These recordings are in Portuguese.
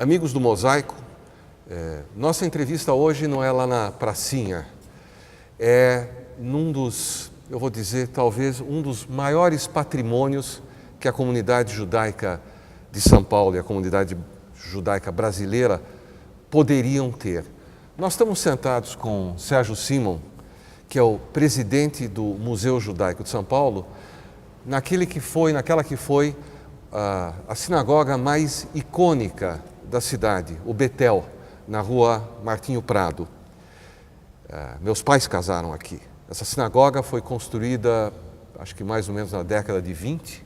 Amigos do Mosaico, nossa entrevista hoje não é lá na pracinha, é num dos, eu vou dizer, talvez um dos maiores patrimônios que a comunidade judaica de São Paulo e a comunidade judaica brasileira poderiam ter. Nós estamos sentados com Sérgio Simon, que é o presidente do Museu Judaico de São Paulo, naquela que foi a sinagoga mais icônica da cidade, o Betel, na rua Martinho Prado. Meus pais casaram aqui. Essa sinagoga foi construída, acho que mais ou menos na década de 20,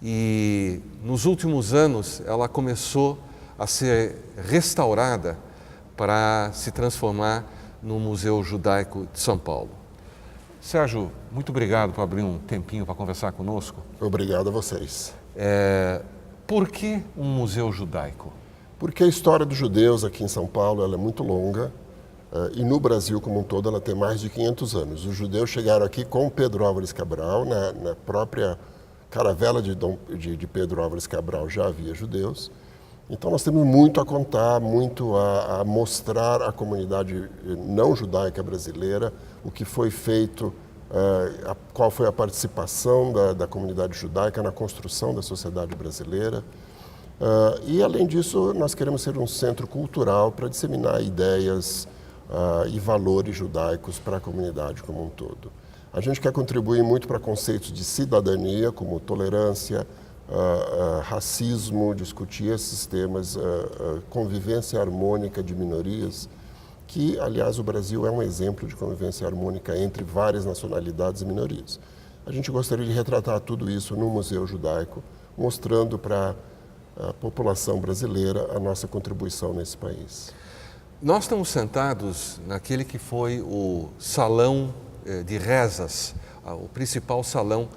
e nos últimos anos ela começou a ser restaurada para se transformar no Museu Judaico de São Paulo. Sérgio, muito obrigado por abrir um tempinho para conversar conosco. Obrigado a vocês. Por que um museu judaico? Porque a história dos judeus aqui em São Paulo ela é muito longa e no Brasil como um todo ela tem mais de 500 anos. Os judeus chegaram aqui com Pedro Álvares Cabral, na própria caravela de Pedro Álvares Cabral já havia judeus. Então nós temos muito a contar, muito a mostrar à comunidade não judaica brasileira o que foi feito, qual foi a participação da comunidade judaica na construção da sociedade brasileira. E além disso, nós queremos ser um centro cultural para disseminar ideias e valores judaicos para a comunidade como um todo. A gente quer contribuir muito para conceitos de cidadania, como tolerância, racismo, discutir esses temas, convivência harmônica de minorias, que, aliás, o Brasil é um exemplo de convivência harmônica entre várias nacionalidades e minorias. A gente gostaria de retratar tudo isso no Museu Judaico, mostrando para a população brasileira a nossa contribuição nesse país. Nós estamos sentados naquele que foi o salão de rezas, o principal salão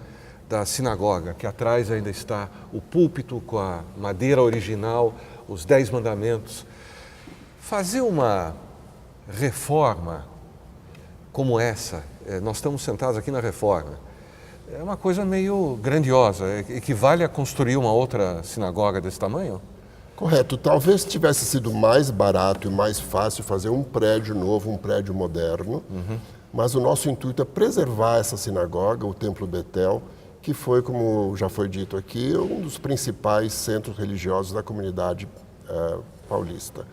da sinagoga, que atrás ainda está o púlpito com a madeira original, os 10 mandamentos. Fazer uma reforma como essa, nós estamos sentados aqui na Reforma, é uma coisa meio grandiosa, equivale a construir uma outra sinagoga desse tamanho? Correto. Talvez tivesse sido mais barato e mais fácil fazer um prédio novo, um prédio moderno, mas o nosso intuito é preservar essa sinagoga, o Templo Betel, que foi, como já foi dito aqui, um dos principais centros religiosos da comunidade paulista.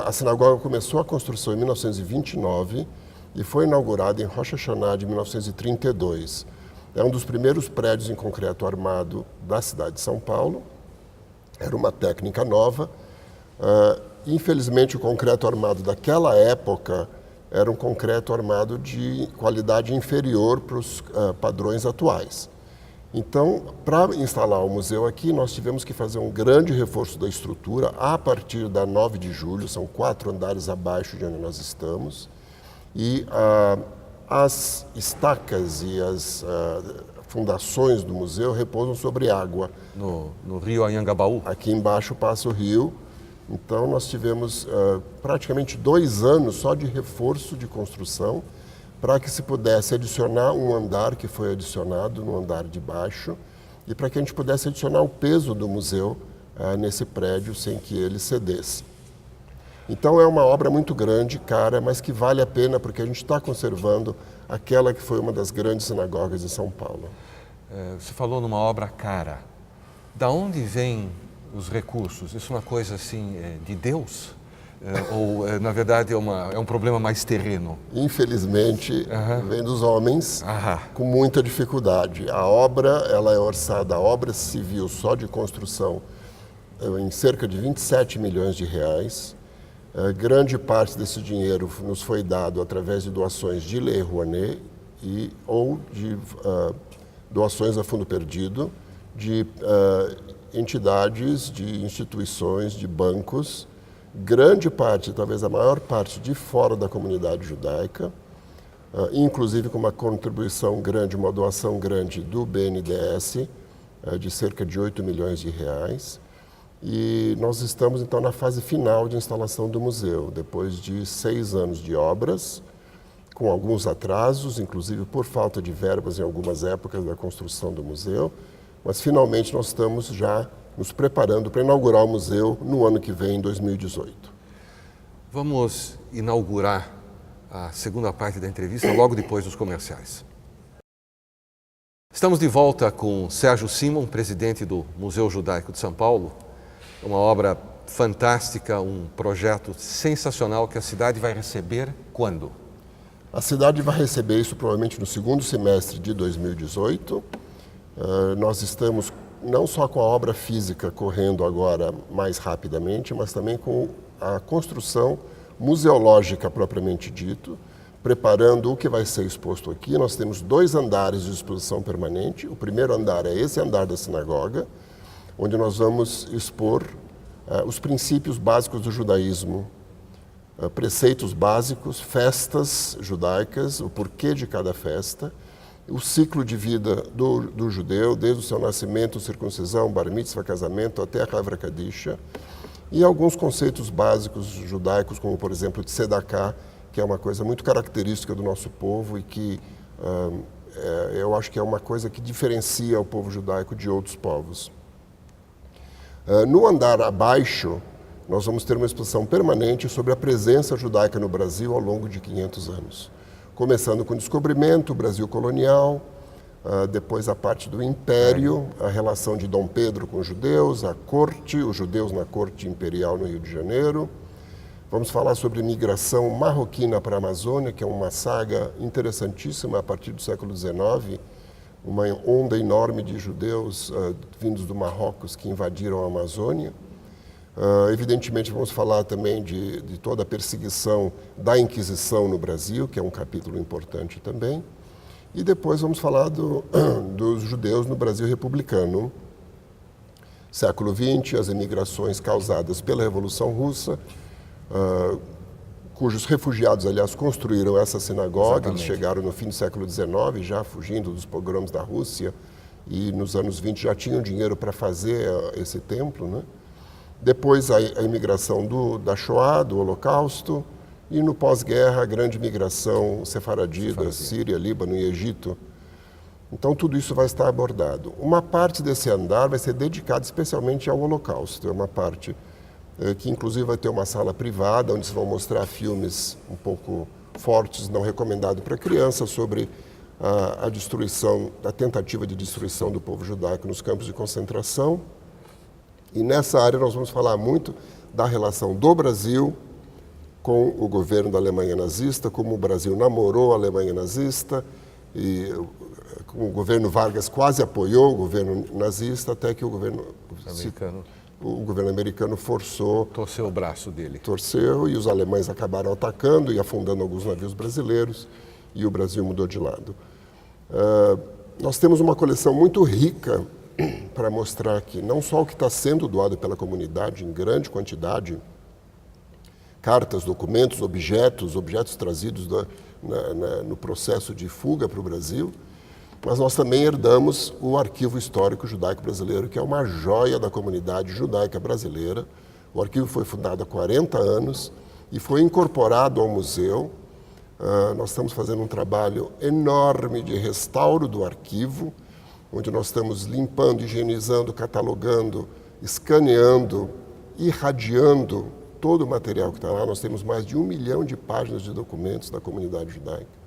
A sinagoga começou a construção em 1929 e foi inaugurada em Rosh Hashanah de 1932. É um dos primeiros prédios em concreto armado da cidade de São Paulo. Era uma técnica nova. Infelizmente, o concreto armado daquela época era um concreto armado de qualidade inferior para os padrões atuais. Então, para instalar o museu aqui, nós tivemos que fazer um grande reforço da estrutura a partir da 9 de julho, são 4 andares abaixo de onde nós estamos, e as estacas e as fundações do museu repousam sobre água. No rio Anhangabaú? Aqui embaixo passa o rio. Então, nós tivemos praticamente 2 anos só de reforço de construção para que se pudesse adicionar um andar que foi adicionado no andar de baixo e para que a gente pudesse adicionar o peso do museu nesse prédio sem que ele cedesse. Então, é uma obra muito grande, cara, mas que vale a pena porque a gente está conservando aquela que foi uma das grandes sinagogas de São Paulo. Você falou numa obra cara. Da onde vêm os recursos? Isso é uma coisa assim de Deus? Ou, na verdade, é um problema mais terreno? Infelizmente, vem dos homens com muita dificuldade. A obra ela é orçada, a obra civil só de construção, em cerca de 27 milhões de reais. Grande parte desse dinheiro nos foi dado através de doações de Lei Rouanet ou de doações a fundo perdido, de entidades, de instituições, de bancos, grande parte, talvez a maior parte, de fora da comunidade judaica, inclusive com uma contribuição grande, uma doação grande do BNDES, de cerca de 8 milhões de reais. E nós estamos, então, na fase final de instalação do museu, depois de 6 anos de obras, com alguns atrasos, inclusive por falta de verbas em algumas épocas da construção do museu, mas finalmente nós estamos já nos preparando para inaugurar o museu no ano que vem, em 2018. Vamos inaugurar a segunda parte da entrevista logo depois dos comerciais. Estamos de volta com Sérgio Simon, presidente do Museu Judaico de São Paulo. Uma obra fantástica, um projeto sensacional que a cidade vai receber quando? A cidade vai receber isso provavelmente no segundo semestre de 2018. Nós estamos não só com a obra física correndo agora mais rapidamente, mas também com a construção museológica propriamente dito, preparando o que vai ser exposto aqui. Nós temos 2 andares de exposição permanente. O primeiro andar é esse andar da sinagoga, onde nós vamos expor os princípios básicos do judaísmo, preceitos básicos, festas judaicas, o porquê de cada festa, o ciclo de vida do judeu, desde o seu nascimento, circuncisão, bar mitzvah, casamento, até a Havra Kadisha, e alguns conceitos básicos judaicos, como, por exemplo, de Tzedakah, que é uma coisa muito característica do nosso povo e que eu acho que é uma coisa que diferencia o povo judaico de outros povos. No andar abaixo, nós vamos ter uma exposição permanente sobre a presença judaica no Brasil ao longo de 500 anos. Começando com o descobrimento, o Brasil colonial, depois a parte do Império, a relação de Dom Pedro com os judeus, a corte, os judeus na corte imperial no Rio de Janeiro. Vamos falar sobre migração marroquina para a Amazônia, que é uma saga interessantíssima a partir do século XIX, uma onda enorme de judeus vindos do Marrocos que invadiram a Amazônia. Evidentemente, vamos falar também de toda a perseguição da Inquisição no Brasil, que é um capítulo importante também. E depois vamos falar dos judeus no Brasil republicano. Século XX, as emigrações causadas pela Revolução Russa, cujos refugiados, aliás, construíram essa sinagoga. Exatamente. Eles chegaram no fim do século XIX, já fugindo dos pogroms da Rússia, e nos anos 20 já tinham dinheiro para fazer esse templo, né? Depois a imigração da Shoah, do Holocausto, e no pós-guerra a grande migração sefaradita, Síria, Líbano e Egito. Então tudo isso vai estar abordado. Uma parte desse andar vai ser dedicada especialmente ao Holocausto. É uma parte que inclusive vai ter uma sala privada, onde se vão mostrar filmes um pouco fortes, não recomendados para crianças, sobre a destruição, a tentativa de destruição do povo judaico nos campos de concentração. E nessa área nós vamos falar muito da relação do Brasil com o governo da Alemanha nazista, como o Brasil namorou a Alemanha nazista, e como o governo Vargas quase apoiou o governo nazista, até que o governo americano forçou... Torceu o braço dele. Torceu, e os alemães acabaram atacando e afundando alguns navios brasileiros, e o Brasil mudou de lado. Nós temos uma coleção muito rica para mostrar aqui, não só o que está sendo doado pela comunidade em grande quantidade, cartas, documentos, objetos trazidos no processo de fuga para o Brasil, mas nós também herdamos o Arquivo Histórico Judaico Brasileiro, que é uma joia da comunidade judaica brasileira. O arquivo foi fundado há 40 anos e foi incorporado ao museu. Nós estamos fazendo um trabalho enorme de restauro do arquivo, onde nós estamos limpando, higienizando, catalogando, escaneando, irradiando todo o material que está lá. Nós temos mais de 1 milhão de páginas de documentos da comunidade judaica.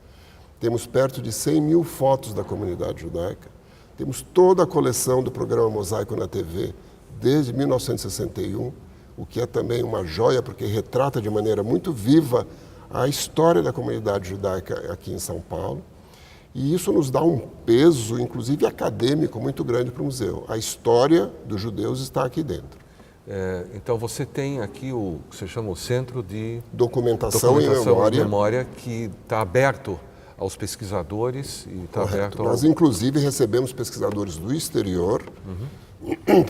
Temos perto de 100 mil fotos da comunidade judaica. Temos toda a coleção do programa Mosaico na TV, desde 1961, o que é também uma joia, porque retrata de maneira muito viva a história da comunidade judaica aqui em São Paulo. E isso nos dá um peso, inclusive acadêmico, muito grande para o museu. A história dos judeus está aqui dentro. Então você tem aqui o que você chama o Centro de Documentação e Memória, que está aberto aos pesquisadores e está aberto Nós, inclusive, recebemos pesquisadores do exterior,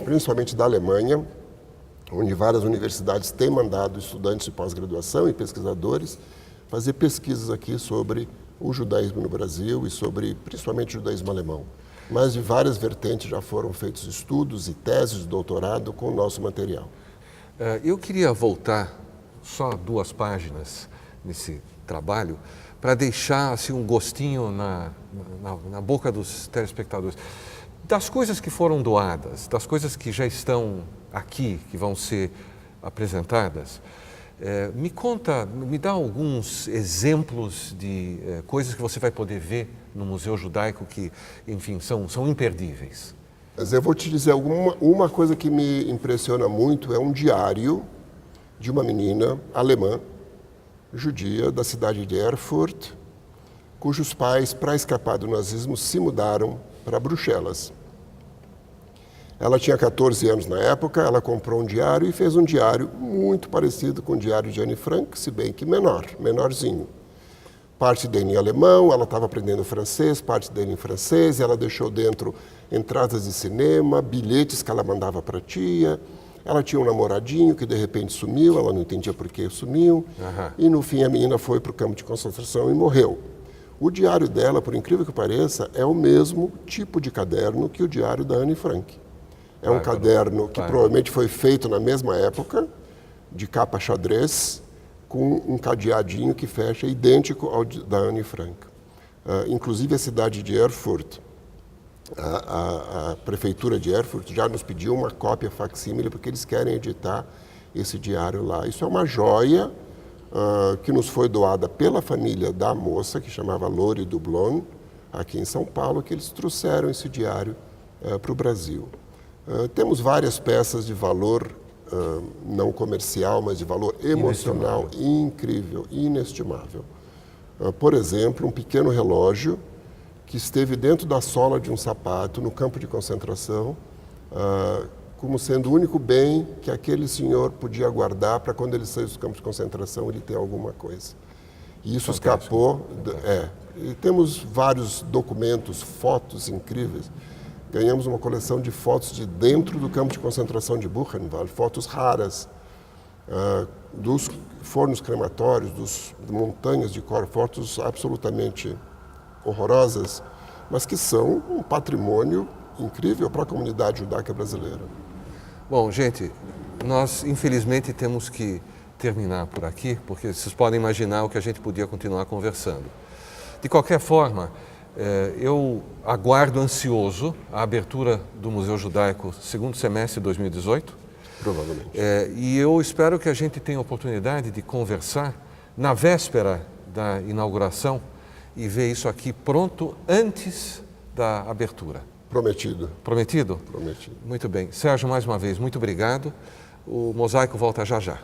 principalmente da Alemanha, onde várias universidades têm mandado estudantes de pós-graduação e pesquisadores fazer pesquisas aqui sobre o judaísmo no Brasil e sobre, principalmente, o judaísmo alemão. Mas de várias vertentes já foram feitos estudos e teses de doutorado com o nosso material. Eu queria voltar só 2 páginas nesse trabalho para deixar assim, um gostinho na boca dos telespectadores. Das coisas que foram doadas, das coisas que já estão aqui, que vão ser apresentadas, me dá alguns exemplos de coisas que você vai poder ver no Museu Judaico que, enfim, são imperdíveis. Mas eu vou te dizer uma coisa que me impressiona muito, é um diário de uma menina alemã, judia, da cidade de Erfurt, cujos pais, para escapar do nazismo, se mudaram para Bruxelas. Ela tinha 14 anos na época, ela comprou um diário e fez um diário muito parecido com o diário de Anne Frank, se bem que menorzinho. Parte dele em alemão, ela estava aprendendo francês, parte dele em francês, ela deixou dentro entradas de cinema, bilhetes que ela mandava para a tia. Ela tinha um namoradinho que de repente sumiu, ela não entendia por que sumiu. E no fim a menina foi para o campo de concentração e morreu. O diário dela, por incrível que pareça, é o mesmo tipo de caderno que o diário da Anne Frank. É um caderno que provavelmente foi feito na mesma época, de capa xadrez, com um cadeadinho que fecha, idêntico ao da Anne Frank. Inclusive a cidade de Erfurt, a prefeitura de Erfurt já nos pediu uma cópia facsímile porque eles querem editar esse diário lá. Isso é uma joia que nos foi doada pela família da moça, que chamava Lori Dublon, aqui em São Paulo, que eles trouxeram esse diário para o Brasil. Temos várias peças de valor não comercial, mas de valor emocional incrível, inestimável. Por exemplo, um pequeno relógio que esteve dentro da sola de um sapato no campo de concentração, como sendo o único bem que aquele senhor podia guardar para quando ele saísse do campo de concentração ele ter alguma coisa. E isso escapou. E temos vários documentos, fotos incríveis. Ganhamos uma coleção de fotos de dentro do campo de concentração de Buchenwald, fotos raras, dos fornos crematórios, das montanhas de fotos absolutamente horrorosas, mas que são um patrimônio incrível para a comunidade judaica brasileira. Bom, gente, nós infelizmente temos que terminar por aqui, porque vocês podem imaginar o que a gente podia continuar conversando. De qualquer forma, eu aguardo ansioso a abertura do Museu Judaico segundo semestre de 2018. Provavelmente. E eu espero que a gente tenha a oportunidade de conversar na véspera da inauguração e ver isso aqui pronto antes da abertura. Prometido. Prometido? Prometido. Muito bem. Sérgio, mais uma vez, muito obrigado. O Mosaico volta já já.